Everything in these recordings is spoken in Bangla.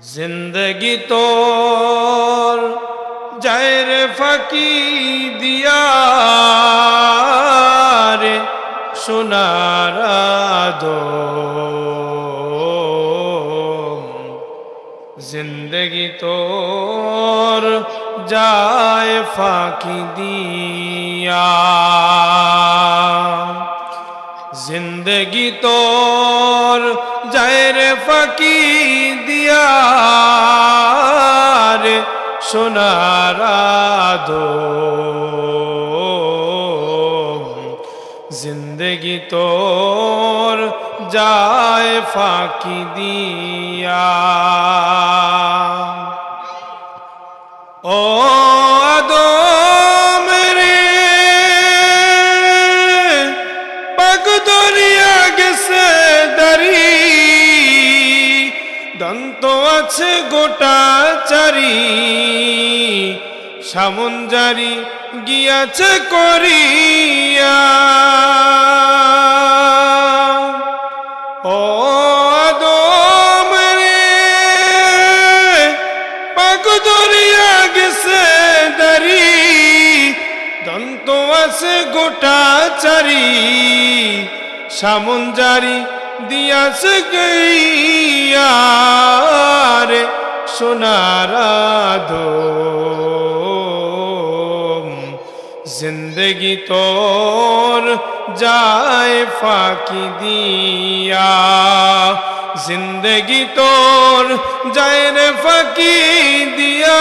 जिंदगी तोर जाए रे फाकी दिया रे सुनारा दो जिंदगी तोर जाए फाकी दिया जिंदगी तोर जाए रे फाकी दिया रे सोनारा दो जिंदगी तोर जाए फाकी दिया ओ आदो मेरे पग दरिया गेसे दारी दंत आछे गोटा चारी सामन जारी गियाছে करिया ও আদম রে পাক দরিয়া গেছে দারি দন্ত আছে গোটা চারি সামন জারি দিয়াছে গইয়া রে সোনারা দো जिंदगी तोर जाए फाकी दिया जिंदगी तोर जाए रे फाकी दिया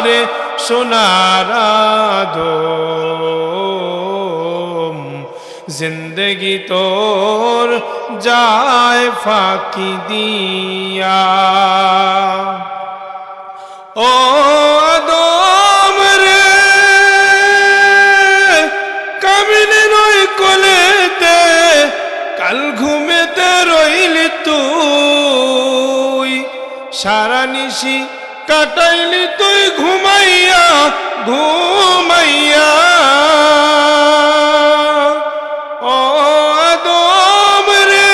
रे सोनारा दो जिंदगी तोर जाए फाकी दिया ओ आदम रे कोलेते कल घुमेते रइली तुई सारा निशी काटाइली तुई घुमाइया घुमाइया ओ आदम रे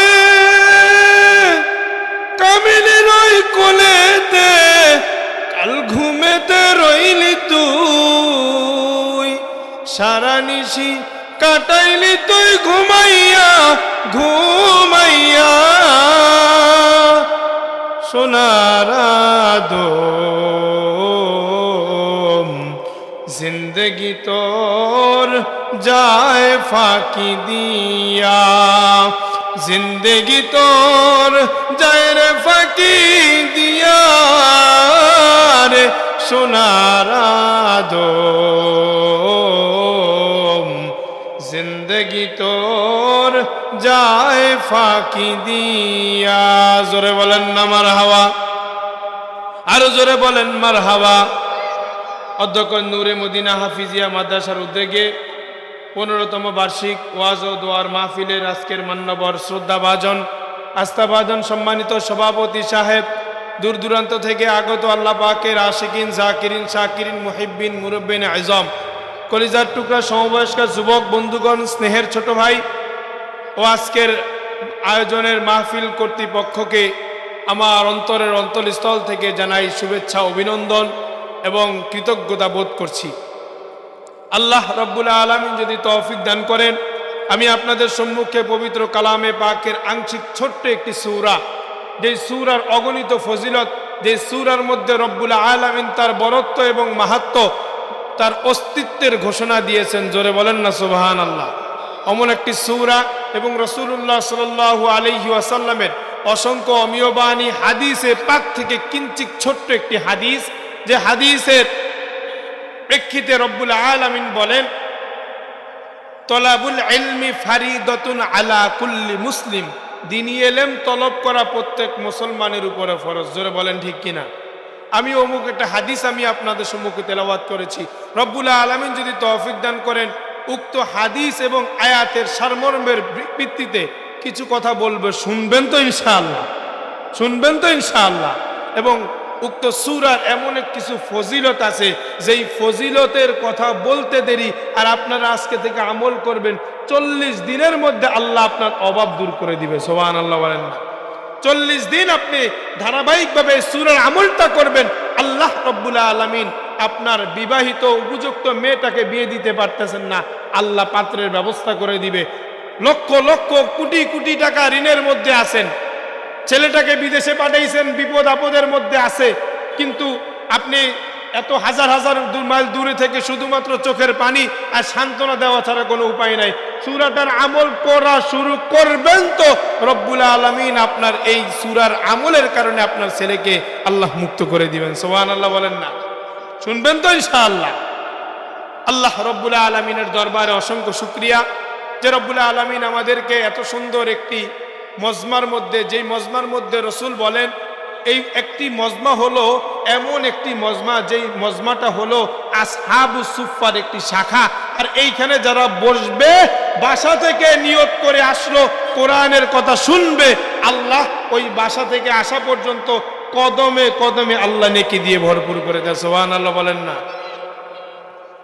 कामिनी रई कोलेते कल घुमेते रइली तुई सारा निशी काटाइली तुई घुमाइया घुमाइया सोनारा दो जिंदगी तोर जाए फाकी दिया जिंदगी तोर जाए रे फाकी दिया रे सोनारा दो जिंदगी तोर जाए फाकी दिया जोरे बोलेन ना मारहाबा आरो जोरे बोलेन मारहाबा अध्यक्ष नूरे मदिना हाफिजिया माद्रासार उद्योगे 15তম বার্ষিক ওয়াজ ও দোয়ার মাহফিলের আজকের মান্যবর শ্রদ্ধাভাজন আস্থাভাজন সম্মানিত সভাপতি সাহেব দূর দূরান্ত থেকে আগত আল্লাহ পাকের আশিকিন জাকিরিন শাকিরিন মুহিব্বিন মুরব্বিন আজম কলিজার টুকরা সমবয়স্ক যুবক বন্ধুগণ স্নেহের ছোট ভাই ও আজকের আয়োজনের মাহফিল কর্তৃপক্ষকে আমার অন্তরের অন্তঃস্থল থেকে জানাই শুভেচ্ছা অভিনন্দন এবং কৃতজ্ঞতা বোধ করছি আল্লাহ রাব্বুল আলামিন যদি তৌফিক দান করেন আমি আপনাদের সম্মুখে পবিত্র কালামে পাকের আংশিক ছোট্ট একটি সূরা যে সূরার অগণিত ফজিলত যে সূরার মধ্যে রব্বুল আলামিন তার বরত্ব এবং মাহাত্ম্য তার অস্তিত্বের ঘোষণা দিয়েছেন জোরে বলেন না সুবহানাল্লাহ অমন একটি সূরা এবং রাসূলুল্লাহ সাল্লাল্লাহু আলাইহি ওয়াসাল্লামের অসংখ্য অমীয় বাণী হাদিসে পাক থেকে কিঞ্চিত ছোট্ট একটি হাদিস যে হাদিসের প্রেক্ষিতে রব্বুল আলামিন বলেন তলাবুল ইলমি ফারিদাতুন আলা কুল্লি মুসলিম দ্বীনি ইলম তলব করা প্রত্যেক মুসলমানের উপরে ফরজ জোরে বলেন ঠিক কিনা আমি অমুক একটা হাদিস আমি আপনাদের সম্মুখে তেলাওয়াত করেছি রব্বুল আলামিন যদি তৌফিক দান করেন উক্ত হাদিস এবং আয়াতের সারমর্মের ভিত্তিতে কিছু কথা বলবে শুনবেন তো ইনশাআল্লাহ এবং উক্ত সূরার এমন কিছু ফজিলত আছে যেই ফজিলতের কথা বলতে দেরি আর আপনারা আজকে থেকে আমল করবেন 40 দিনের মধ্যে আল্লাহ আপনার অভাব দূর করে দিবে সুবহানাল্লাহ বলেন 40 দিন আপনি ধারাবাহিকভাবে সূরার আমলটা করবেন, আল্লাহ রাব্বুল আলামিন আপনার বিবাহিত উপযুক্ত মেয়েটাকে বিয়ে দিতে পারতেছেন না, আল্লাহ পাত্রের ব্যবস্থা করে দিবে। লক্ষ লক্ষ কোটি কোটি টাকা ঋণের মধ্যে আছেন, ছেলেটাকে বিদেশে পাঠাইছেন, বিপদ আপদের মধ্যে আছে, কিন্তু আপনি এত হাজার হাজার মাইল দূরে থেকে শুধুমাত্র চোখের পানি আর সান্ত্বনা দেওয়া ছাড়া কোনো উপায় নাই। সূরাটার আমল করা শুরু করবেন তো রব্বুল আলামিন আপনার এই সূরার আমলের কারণে আপনার ছেলেকে আল্লাহ মুক্ত করে দিবেন। সুবহানাল্লাহ বলেন না? শুনবেন তো ইনশাআল্লাহ। আল্লাহ রব্বুল আলামিনের দরবারে অসংখ্য শুকরিয়া যে রব্বুল আলামিন আমাদেরকে এত সুন্দর একটি মজমার মধ্যে, যেই মজমার মধ্যে রসুল বলেন এই একটি মজমা হলো এমন একটি মজমা, যেই মজমাটা হলো আসহাবুস সুফফার একটি শাখা। আর এইখানে যারা বসবে বাসা থেকে নিয়ত করে আসলো কোরআনের কথা শুনবে, আল্লাহ ওই বাসা থেকে আসা পর্যন্ত কদমে কদমে আল্লাহ নেকি দিয়ে ভরপুর করে দেয়। সুবহানাল্লাহ বলেন না?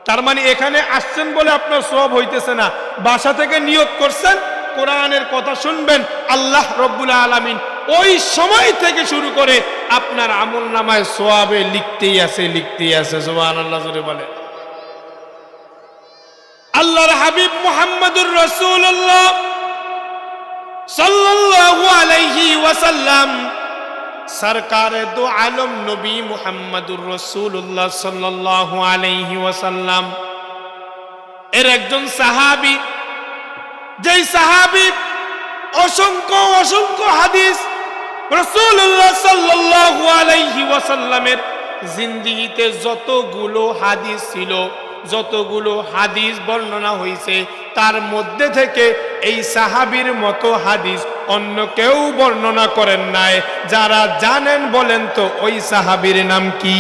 তার মানে এখানে আসছেন বলে আপনার সওয়াব হইতেছে না, বাসা থেকে নিয়ত করছেন কোরআনের কথা শুনবেন, আল্লাহ রব্বুল আলামিন ওই সময় থেকে শুরু করে আপনার আমল নামায় সওয়াবে লিখতেই আছে, লিখতেই আছে। সুবহানাল্লাহ জোরে বলেন। আল্লাহর হাবিব মুহাম্মদুর রাসূলুল্লাহ সাল্লাল্লাহু আলাইহি ওয়াসাল্লাম সরকারে দো আলম নবী মুহাম্মদুর রাসূলুল্লাহ সাল্লাল্লাহু আলাইহি ওয়াসাল্লাম এর একজন সাহাবী, যেই সাহাবী অসংখ্য অসংখ্য হাদিস রাসূলুল্লাহ সাল্লাল্লাহু আলাইহি ওয়াসাল্লামের জিন্দেগিতে যতগুলো হাদিস ছিল, যতগুলো হাদিস বর্ণনা হয়েছে, তার মধ্যে থেকে এই সাহাবীর মতো হাদিস অন্য কেউ বর্ণনা করেন নাই। যারা জানেন বলেন তো ওই সাহাবীর নাম কি?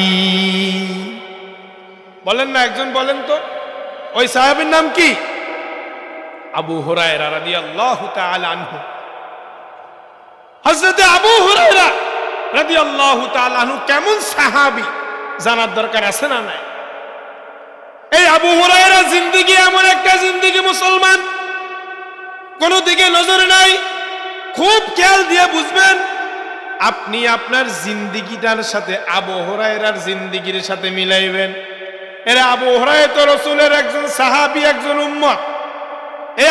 বলেন না, একজন বলেন তো ওই সাহাবীর নাম কি? আবু হুরায়রা রাদিয়াল্লাহু তাআলা আনহু। হযরত আবু হুরায়রা রাদিয়াল্লাহু তাআলা আনহু কেমন সাহাবী জানার দরকার আছে না নাই? এই আবু হুরায়রার জিন্দেগি এমন একটা জিন্দেগি, মুসলমান কোন দিকে নজর নাই, খুব খেয়াল দিয়ে বুঝবেন। আপনি আপনার জিন্দেগিটার সাথে আবু হুরায়রার জিন্দেগির সাথে মিলাইবেন। এর আবু হুরায়রা তো রাসূলের একজন সাহাবী, একজন উম্মত।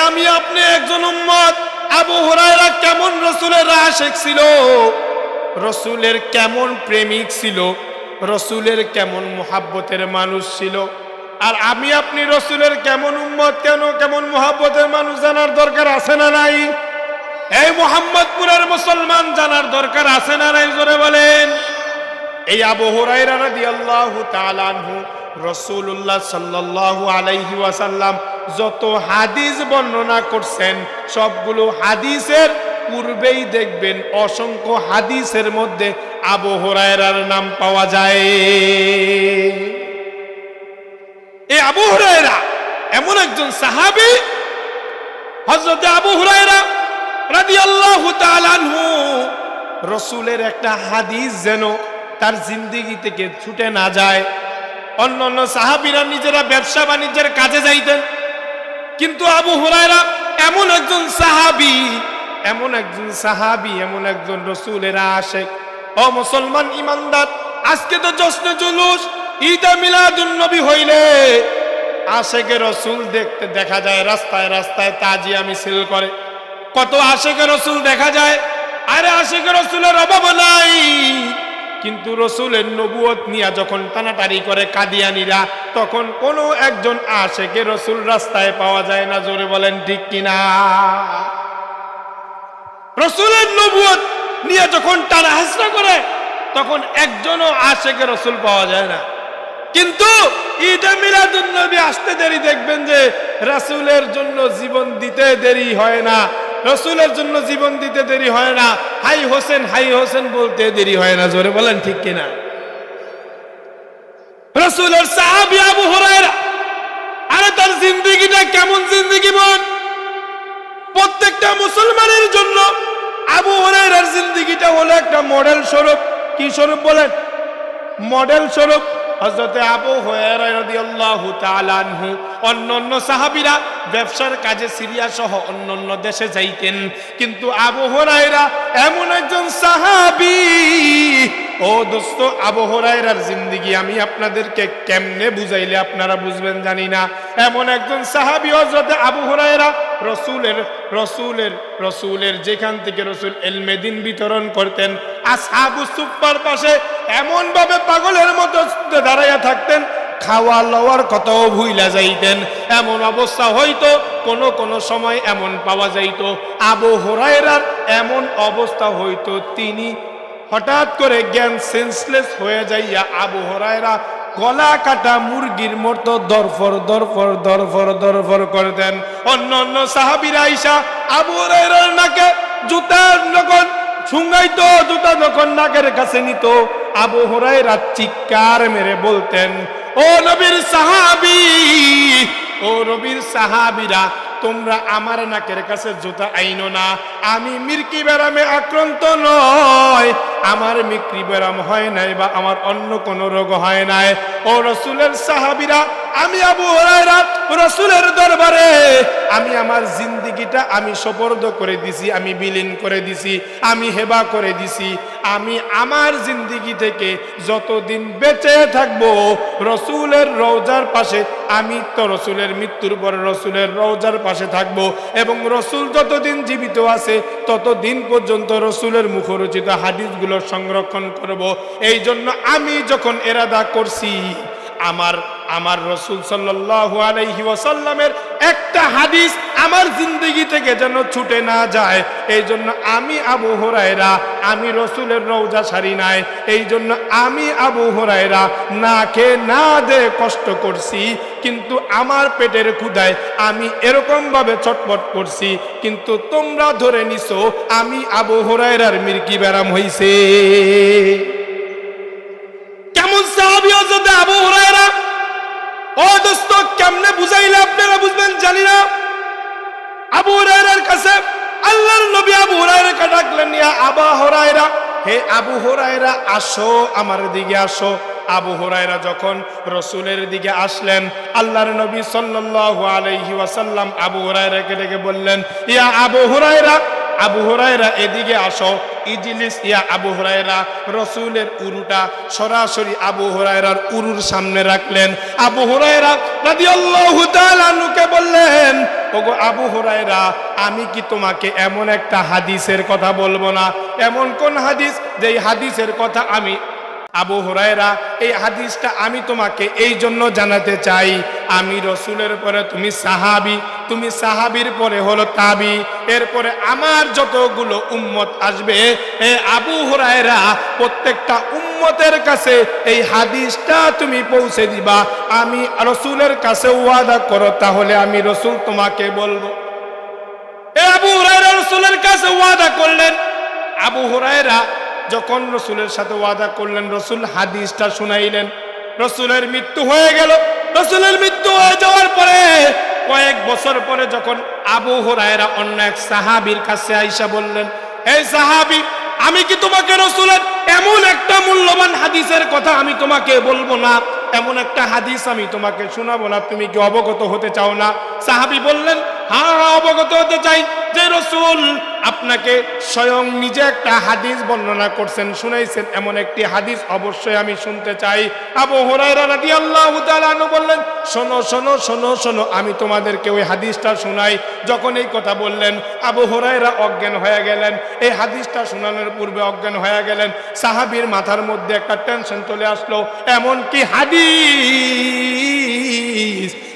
আমি আপনি একজন উম্মত। আবু হুরায়রা কেমন রাসূলের আশিক ছিল, রাসূলের কেমন প্রেমিক ছিল, রাসূলের কেমন মুহাব্বতের মানুষ ছিল, আর আমি আপনি রাসূলের কেমন উম্মত, কেমন মুহাব্বতের মানুষ জানার দরকার আছে না নাই? এই মুহাম্মদপুরের মুসলমান জানার দরকার আছে না নাই? জোরে বলেন। এই আবু হুরায়রা রাদিয়াল্লাহু তাআলা আনহু রাসূলুল্লাহ সাল্লাল্লাহু আলাইহি ওয়াসাল্লাম যত হাদিস বর্ণনা করছেন, সবগুলো হাদিসের পূর্বেই দেখবেন অসংখ্য হাদিসের মধ্যে আবু হুরায়রার নাম পাওয়া যায়। এই আবু হুরায়রা এমন একজন সাহাবী, হযরত আবু হুরায়রা রাদিয়াল্লাহু তাআলা আনহু রাসূলের একটা হাদিস যেন তার জিন্দেগি থেকে ছুটে না যায়। অন্যান্য সাহাবীরা নিজেরা ব্যবসা বাণিজ্যের কাজে যাইতেন, কিন্তু আবু হুরায়রা এমন একজন সাহাবী, এমন একজন সাহাবী, এমন একজন রাসূলের আশিক। ও মুসলমান ইমানদার, আজকে তো জশ্নে জুলুস, ঈদে মিলাদুন নবী হইলে আশিকে রাসূল দেখতে দেখা যায় রাস্তায় রাস্তায় তাজিয়া মিছিল করে। কত আশিকে রাসূল দেখা যায়। আরে আশিকে রাসূলের অভাব নাই, কিন্তু রাসূলের নবুয়ত নিয়ে যখন টানাটানি করে কাদিয়ানীরা, তখন কোন একজন আশিকে রাসূল রাস্তায় পাওয়া যায় না। জোরে বলেন ঠিক কিনা? রাসূলের নবুয়ত নিয়ে যখন টানা হাসরা করে, তখন একজনও আশিকে রাসূল পাওয়া যায় না। কিন্তু ঈদে মিলাদুন নবী আসতে দেরি, দেখবেন যে রাসূলের জন্য জীবন দিতে দেরি হয় না, রাসূলের জন্য জীবন দিতে দেরি হয় না, হাই হোসেন বলতে দেরি হয় না। জোরে বলেন ঠিক কিনা? রাসূলের সাহাবী আবু হুরায়রা, আরে তার জিন্দেগিটা কেমন জিন্দেগি বল? প্রত্যেকটা মুসলমানের জন্য আবু হুরায়রার জিন্দেগিটা হলো একটা মডেল স্বরূপ। কি স্বরূপ বলেন? মডেল স্বরূপ। হযরতে আবু হুরায়রা রাদিয়াল্লাহু তাআলা আনহু অন্যান্য সাহাবীরা ব্যবসার কাজে সিরিয়া সহ অন্যান্য দেশে যাইতেন, কিন্তু আবু হুরায়রা এমন একজন সাহাবী। ও দোস্ত, আবু হুরায়রার জিন্দেগি আমি আপনাদেরকে কেমনে বুঝাইলে আপনারা বুঝবেন জানি না। এমন একজন সাহাবী হযরতে আবু হুরায়রা রসুলের যেখান থেকে রসুল ইলমে দ্বীন বিতরণ করতেন, আসহাবু সুফফার পাশে এমন ভাবে পাগলের মতো দাঁড়াইয়া থাকতেন, খাওয়া লওয়ার কথাও ভুইলা যাইতেন। এমন অবস্থা হয়তো কোন সময় এমন পাওয়া যাইত আবু হুরায়রার এমন অবস্থা হয়তো তিনি হঠাৎ করে জ্ঞান সেন্সলেস হয়ে যাইয়া আবু হুরায়রা গলা কাটা মুরগির মতো দরফর করতেন। অন্য সাহাবীরা আইসা আবু হুরায়রার নাকে জুতার যখন শুঙ্গাইতো, জুতা যখন নাকের কাছে নিত, আবু হুরায়রা চিৎকার মেরে বলতেন, ও নবীর সাহাবী, ও নবীর সাহাবীরা, তোমরা আমার নাকের কাছে জুতা আইনো না। আমি মির্কি ব্যারামে আক্রান্ত নয়, আমার মির্কি ব্যারাম হয় নাই বা আমার অন্য কোন রোগ হয় নাই। ও রসুলের সাহাবীরা, আমি আবু হুরায়রা রসুলের দরবারে আমি আমার জিন্দেগিটা আমি সুপর্দ করে দিছি, আমি বিলীন করে দিছি, আমি হেবা করে দিছি। আমি আমার জিন্দেগি থেকে যতদিন বেঁচে থাকবো রসুলের রওজার পাশে, আমি তো রসুলের মৃত্যুর পরে রসুলের রওজার পাশে থাকবো, এবং রসুল যতদিন জীবিত আছে ততদিন পর্যন্ত রসুলের মুখরচিত হাদিসগুলো সংরক্ষণ করব। এই জন্য আমি যখন ইরাদা করছি আমার রসুল সাল্লাল্লাহু আলাইহি ওয়াসাল্লামের একটা হাদিস আমার জিন্দেগি থেকে যেন ছুটে না যায়, এই জন্য আমি আবু হুরায়রা আমি রসুলের রওজা সারি নাই। এই জন্য আমি আবু হুরায়রা না খেয়ে না দে কষ্ট করছি, কিন্তু আমার পেটের ক্ষুধায় আমি এরকম ভাবে ছটফট করছি, কিন্তু তোমরা ধরে নিছো আমি আবু হুরায়রার মির্কি ব্যারাম হইছে। কেমন সাহাবী হযরত আবু হুরায়রা! ও দোস্ত, কেমনে বুঝাইলে আপনারা বুঝবেন জানি না। আবু হুরায়রার কাছে আল্লাহর নবী আবু হুরায়রাকে ডাকলেন, ইয়া আবু হুরায়রা, হে আবু হুরায়রা, আসো আমার দিকে আসো। আবু হুরায়রা যখন রসুলের দিকে আসলেন, আল্লাহর নবী সাল্লাল্লাহু আলাইহি ওয়াসাল্লাম আবু হুরায়রাকে ডেকে বললেন, ইয়া আবু হুরায়রা, আবু হুরায়রা এদিকে আসো, ইজলিস ইয়া আবু হুরায়রা। রসুলের উরুটা সরাসরি আবু হুরায়রার উরুর সামনে রাখলেন। আবু হুরায়রা রাদিয়াল্লাহু তাআলা আনহুকে বললেন, ওগো আবু হুরায়রা, আমি কি তোমাকে এমন একটা হাদিসের কথা বলবো না? এমন কোন হাদিস যেই হাদিসের কথা আমি আবু হুরায়রা, এই হাদিসটা আমি তোমাকে এই জন্য জানাতে চাই, আমি রসুলের পরে তুমি সাহাবী, তুমি সাহাবীর পরে হলো তাবি, এরপরে আমার যতগুলো উম্মত আসবে, এ আবু হুরায়রা প্রত্যেকটা উম্মতের কাছে এই হাদিসটা তুমি পৌঁছে দিবা। আমি রসুলের কাছে ওয়াদা করো, তাহলে আমি রসুল তোমাকে বলবো। এ আবু হুরায়রা রসুলের কাছে ওয়াদা করলেন। আবু হুরায়রা যখন রসুলের সাথে ওয়াদা করলেন, রসুল হাদিসটা শুনাইলেন। রসুলের মৃত্যু হয়ে গেল। রসুলের মৃত্যু হয়ে যাওয়ার পরে কয়েক বছর পরে যখন আবু হুরায়রা অন্য এক সাহাবীর কাছে আইসা বললেন, এই সাহাবী, আমি কি তোমাকে রসুলের এমন একটা মূল্যবান হাদিসের কথা আমি তোমাকে বলবো না, এমন একটা হাদিস আমি তোমাকে শোনাবো না, তুমি কি অবগত হতে চাও না? সাহাবী বললেন, হ্যাঁ অবগত হতে চাই, যে রসুল আপনাকে স্বয়ং নিজে একটা হাদিস বর্ণনা করছেন, শুনাইছেন, এমন একটি হাদিস অবশ্যই আমি শুনতে চাই। আবু হুরায়রা রাদিয়াল্লাহু তাআলা আনহু বললেন, শোনো শোনো শোনো শোনো, আমি তোমাদেরকে ওই হাদিসটা শোনাই। যখন এই কথা বললেন, আবু হুরায়রা অজ্ঞান হয়ে গেলেন। এই হাদিসটা শোনানোর পূর্বে অজ্ঞান হয়ে গেলেন। সাহাবীর মাথার মধ্যে একটা টেনশন চলে আসলো, এমন কি হাদিস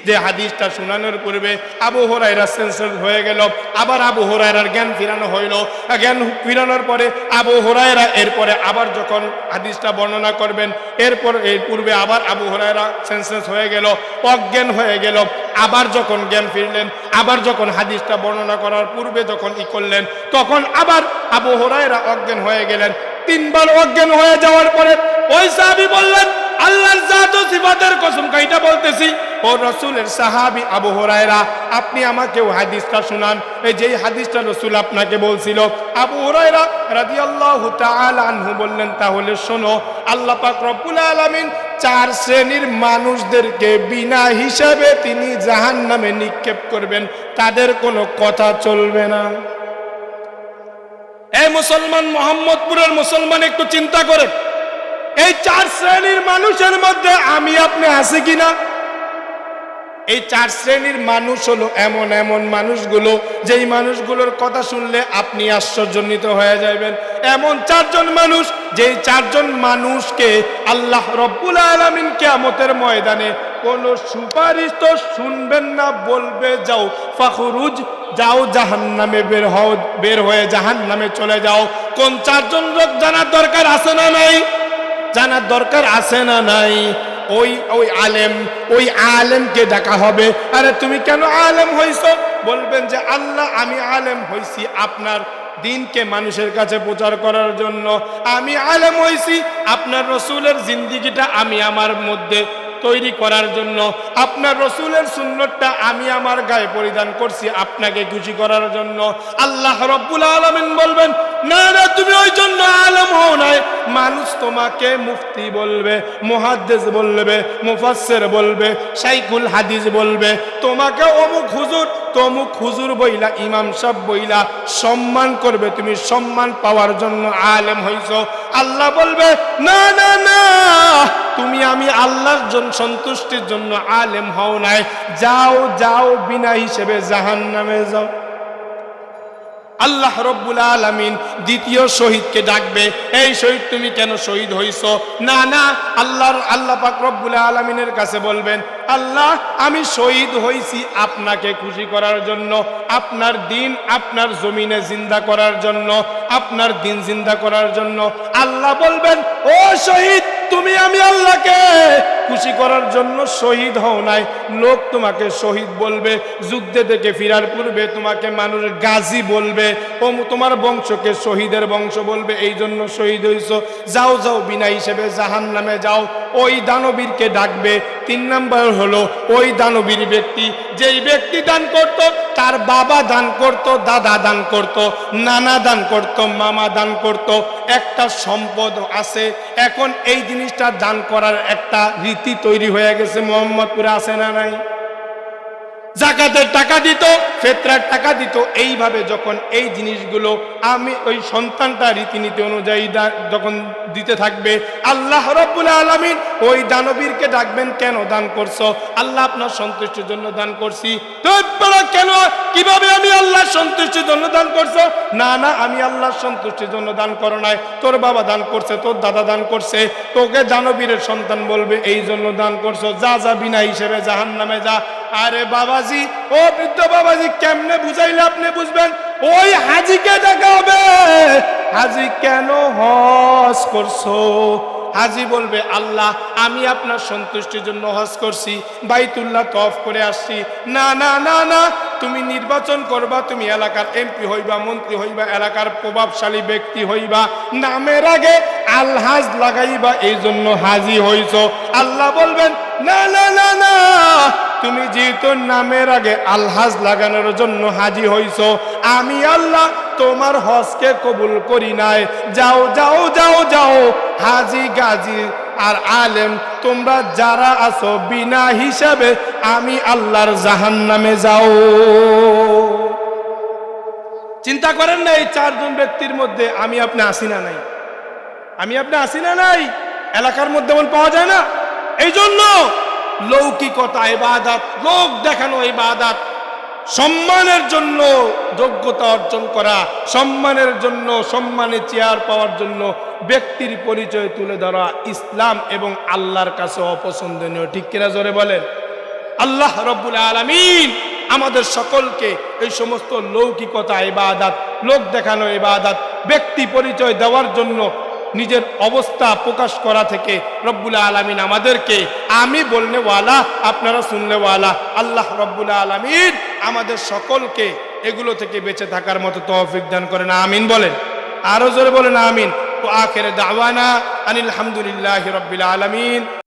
যে হাদিসটা শোনানোর পূর্বে আবু হুরায়রা সেন্সর হয়ে গেল। আবার আবু হুরায়রার জ্ঞান ফিরানো হইল। জ্ঞান ফিরানোর পরে আবু হুরায়রা এরপরে আবার যখন হাদিসটা বর্ণনা করবেন, এরপর এর পূর্বে আবার আবু হুরায়রা সেন্সলেস হয়ে গেল, অজ্ঞান হয়ে গেল। আবার যখন জ্ঞান ফিরলেন, আবার যখন হাদিসটা বর্ণনা করার পূর্বে যখন করলেন, তখন আবার আবু হুরায়রা অজ্ঞান হয়ে গেলেন। তিনবার অজ্ঞান হয়ে যাওয়ার পরে ওই সাহাবী বললেন, আল্লাহর জাত ও সিফাতের কসম কাইটা বলতেছি, ও রসুলের সাহাবী আবু হুরায়রা, আপনি আমাকে ওই হাদিসটা শুনান, এই যে হাদিসটা রসুল আপনাকে বলছিল। আবু হুরায়রা রাদিয়াল্লাহু তাআলা আনহু বললেন, তাহলে শোনো, আল্লাহ পাক রব্বুল আলামিন চার শ্রেণীর মানুষদেরকে বিনা হিসাবে তিনি জাহান্নামে নিক্ষেপ করবেন, তাদের কোনো কথা চলবে না। এই মুসলমান, মোহাম্মদপুরের মুসলমান, একটু চিন্তা করেন, এই চার শ্রেণীর মানুষের মধ্যে আমি আপনি আছি কিনা? এই চার শ্রেণীর মানুষ হলো এমন এমন মানুষগুলো, যেই মানুষগুলোর কথা শুনলে আপনি আশ্চর্যান্বিত হয়ে যাবেন। এমন চারজন মানুষ, যেই চারজন মানুষকে আল্লাহ রব্বুল আলামিন কিয়ামতের ময়দানে কোনো সুপারিশ তো শুনবেন না, বলবে যাও ফাখরুজ, যাও জাহান্নামে বের হয়ে জাহান্নামে চলে যাও। কোন চারজন লোক জানার দরকার আছে না নাই? জানার দরকার আছে না নাই? ওই আলেমকে ডাকা হবে। আরে তুমি কেন আলেম হইছো? বলবেন যে আল্লাহ, আমি আলেম হইছি আপনার দিনকে মানুষের কাছে প্রচার করার জন্য। আমি আলেম হইছি আপনার রসুলের জিন্দিগিটা আমি আমার মধ্যে তৈরি করার জন্য। আপনার রসুলের সুন্নতটা আমি আমার গায়ে পরিধান করছি আপনাকে খুশি করার জন্য। আল্লাহ রব্বুল আলামিন বলবেন, না না, তুমি ওই জন্য আলেম হও নাই। মানুষ তোমাকে মুফতি বলবে, মুহাদ্দিস বলবে, মুফাসসির বলবে, শাইখুল হাদিস বলবে, তোমাকে অমুক হুজুর তমুক হুজুর বইলা, ইমাম সাহেব বইলা সম্মান করবে। তুমি সম্মান পাওয়ার জন্য আলেম হইছো। আল্লাহ বলবে, না না না, তুমি আমি আল্লাহর জন্য সন্তুষ্টির জন্য আলেম হও নাই। যাও যাও, বিনা হিসেবে জাহান্নামে যাও। আল্লাহ রব্বুল আলামিন দ্বিতীয় শহীদকে ডাকবে, এই শহীদ তুমি কেন শহীদ হইছো? না না, আল্লাহ পাক রব্বুল আলামিনের কাছে বলবেন, আল্লাহ, আমি শহীদ হইছি আপনাকে খুশি করার জন্য, আপনার দিন আপনার জমিনে জিন্দা করার জন্য, আপনার দিন জিন্দা করার জন্য। আল্লাহ বলবেন, ও শহীদ, তুমি আমি আল্লাহকে খুশি করার জন্য শহীদ হও নাই। লোক তোমাকে শহীদ বলবে, যুদ্ধে থেকে ফিরার পূর্বে তোমাকে মানুষ গাজী বলবে, ও তোমার বংশকে শহীদের বংশ বলবে, এই জন্য শহীদ হইছো। যাও যাও, বিনা হিসেবে জাহান্নামে যাও। ওই দানবীরকে ডাকবে। 3 নম্বর হলো ওই দানবীর ব্যক্তি, যেই ব্যক্তি দান করত, তার বাবা দান করত, দাদা দান করত, নানা দান করত, মামা দান করত। একটা সম্পদ আছে, এখন এই জিনিসটা দান করার একটা রীতি তৈরি হয়ে গেছে। মোহাম্মদপুরে আছে না নাই? জাকাতের টাকা দিত, ফিতরার টাকা দিত। এইভাবে যখন এই জিনিসগুলো আমি ওই সন্তানটা রীতিনীতি অনুযায়ী যখন দিতে থাকবে, আল্লাহ রাব্বুল আলামিন ওই দানবীরকে ডাকবেন, কেন দান করছো? আল্লাহ আপনার সন্তুষ্টির জন্য দান করছি। তো কেন, কিভাবে আমি আল্লাহর সন্তুষ্টির জন্য দান করছো? না না, আমি আল্লাহর সন্তুষ্টির জন্য দান করো নাই, তোর বাবা দান করছে, তোর দাদা দান করছে, তোকে দানবীরের সন্তান বলবে, এই জন্য দান করছো। যা যা, বিনা হিসেবে জাহান্নামে যা। আরে বাবাজি, ও বৃদ্ধ বাবাজি, কেমনে বুঝাইলে আপনি বুঝবেন? ওই হাজিকে ডাকা হবে, হাজি কেন হজ করছো? হাজি বলবে, আল্লাহ, আমি আপনার সন্তুষ্টির জন্য হজ করছি, বাইতুল্লাহ তওয়াফ করে আসছি। না না না না, তুমি নির্বাচন করবা, তুমি এলাকার এমপি হইবা, মন্ত্রী হইবা, এলাকার প্রভাবশালী ব্যক্তি হইবা, নামের আগে আলহাজ লাগাইবা, এই জন্য হাজি হইছো। আল্লাহ বলবেন, না না না না, তুমি যেহেতু নামের আগে আলহাজ লাগানোর জন্য হাজি হইছো, আমি আল্লাহ তোমার হজকে কবুল করি নাই। যাও যাও যাও যাও, হাজি গাজী আর আলেম তোমরা যারা আছো, বিনা হিসাবে আমি আল্লাহর জাহান্নামে যাও। চিন্তা করেন না, এই 4 জন ব্যক্তির মধ্যে আমি আপনি আসি না নাই? আমি আপনি আসি না নাই? এলাকার মধ্যে মন পাওয়া যায় না। এই জন্য লৌকিকতা ইবাদত, লোক দেখানো ইবাদত, সম্মানের জন্য যোগ্যতা অর্জন করা, সম্মানের জন্য, সম্মানে চেয়ার পাওয়ার জন্য ব্যক্তির পরিচয় তুলে ধরা ইসলাম এবং আল্লাহর কাছে অপছন্দনীয়। ঠিক কিনা জোরে বলেন? আল্লাহ রাব্বুল আলামিন আমাদের সকলকে এই সমস্ত লৌকিকতা ইবাদত, লোক দেখানো ইবাদত, ব্যক্তি পরিচয় দেওয়ার জন্য নিজের অবস্থা প্রকাশ করা থেকে রব্বুল আলামিন আমাদেরকে, আমি বলনে ওয়ালা, আপনারা শুনলে ওয়ালা, আল্লাহ রব্বুল আলামিন আমাদের সকলকে এগুলো থেকে বেঁচে থাকার মতো তৌফিক দান করেন। আমিন বলেন, আরো জোরে বলেন আমিন। তো আখির দাওয়ানা আনিল হামদুলিল্লাহি রাব্বিল আলামিন।